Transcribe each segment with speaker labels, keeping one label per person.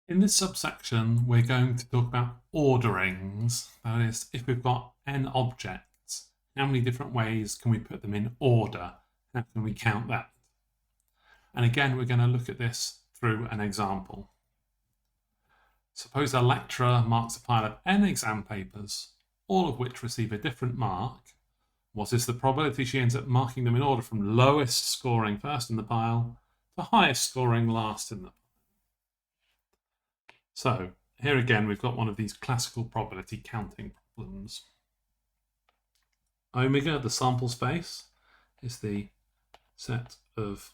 Speaker 1: In this subsection, we're going to talk about orderings. That is, if we've got n objects, how many different ways can we put them in order? How can we count that? And again, we're going to look at this through an example. Suppose a lecturer marks a pile of n exam papers, all of which receive a different mark. What is the probability she ends up marking them in order from lowest scoring first in the pile to highest scoring last in the pile? So here again, we've got one of these classical probability counting problems. Omega, the sample space, is the set of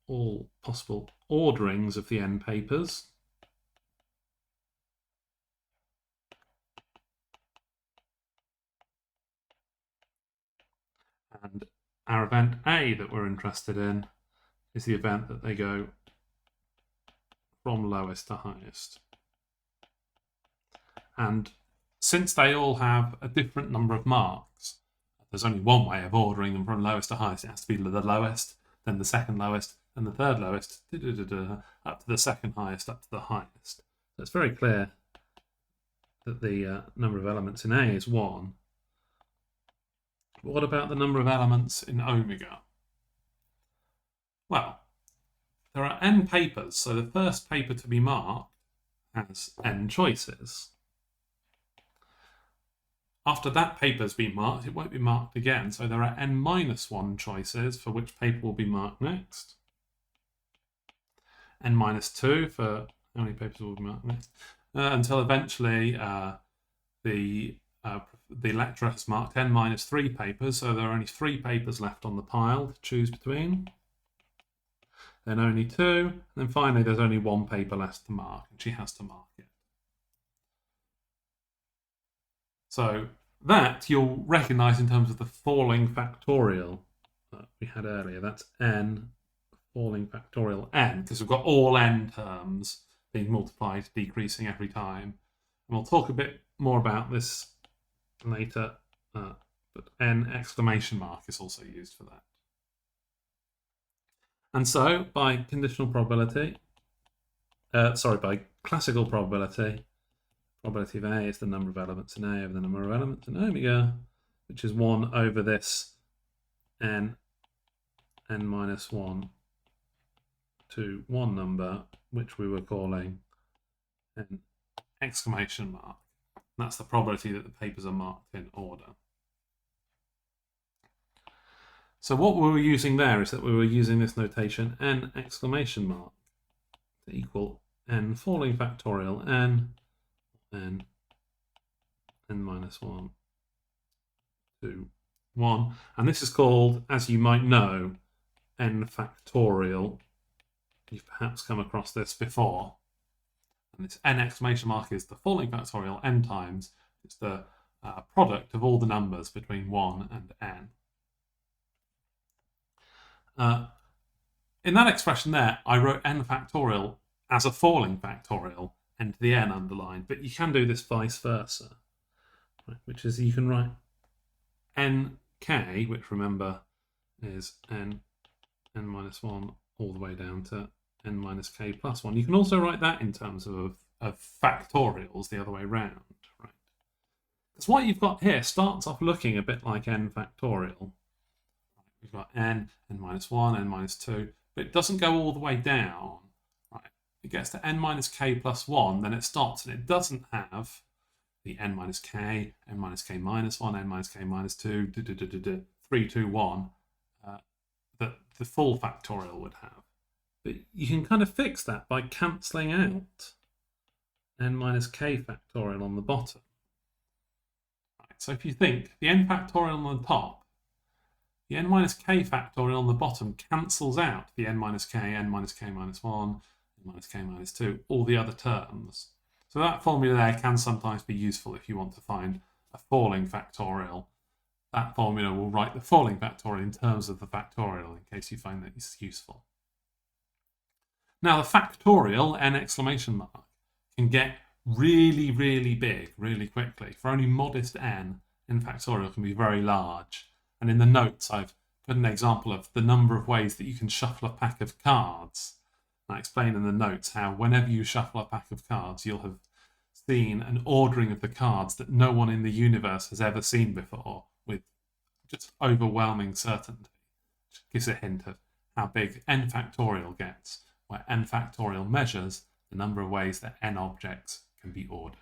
Speaker 1: all possible orderings of the n papers. And our event A that we're interested in is the event that they go from lowest to highest. And since they all have a different number of marks, there's only one way of ordering them from lowest to highest. It has to be the lowest, then the second lowest, then the third lowest, up to the second highest, up to the highest. So it's very clear that the number of elements in A is 1. But what about the number of elements in omega? Well, there are n papers, so the first paper to be marked has n choices. After that paper's been marked, it won't be marked again, so there are n-1 choices for which paper will be marked next. n-2 for how many papers will be marked next, until eventually the lecturer has marked n-3 papers, so there are only 3 papers left on the pile to choose between. Then only 2, and then finally there's only 1 paper left to mark, and she has to mark it. So that you'll recognise in terms of the falling factorial that we had earlier. That's n falling factorial n, because we've got all n terms being multiplied, decreasing every time. And we'll talk a bit more about this later, but n exclamation mark is also used for that. And so, by conditional probability, by classical probability, probability of A is the number of elements in A over the number of elements in omega, which is 1 over this n-1 to 1 number, which we were calling an exclamation mark. And that's the probability that the papers are marked in order. So what we were using there is that we were using this notation n exclamation mark to equal n falling factorial n n-1 to 1. And this is called, as you might know, n factorial. You've perhaps come across this before. And this n exclamation mark is the falling factorial n times. It's the product of all the numbers between 1 and n. In that expression there, I wrote n factorial as a falling factorial, n to the n underlined, but you can do this vice versa, right? Which is you can write nk, which remember is n-1 all the way down to n-k plus 1. You can also write that in terms of factorials the other way around, right? Because what you've got here starts off looking a bit like n factorial. We've got n-1, n-2, but it doesn't go all the way down. Right? It gets to n-k plus 1, then it stops, and it doesn't have the n-k, n-k minus 1, n-k minus 2, 3, 2, 1, that the full factorial would have. But you can kind of fix that by cancelling out n-k factorial on the bottom. Right, so if you think the n factorial on the top, the n-k factorial on the bottom cancels out the n-k, n-k minus 1, n-k minus 2, all the other terms. So that formula there can sometimes be useful if you want to find a falling factorial. That formula will write the falling factorial in terms of the factorial in case you find that it's useful. Now the factorial, n exclamation mark, can get really, really big really quickly. For only modest n factorial can be very large. And in the notes, I've put an example of the number of ways that you can shuffle a pack of cards. I explain in the notes how whenever you shuffle a pack of cards, you'll have seen an ordering of the cards that no one in the universe has ever seen before with just overwhelming certainty. Which gives a hint of how big n factorial gets, where n factorial measures the number of ways that n objects can be ordered.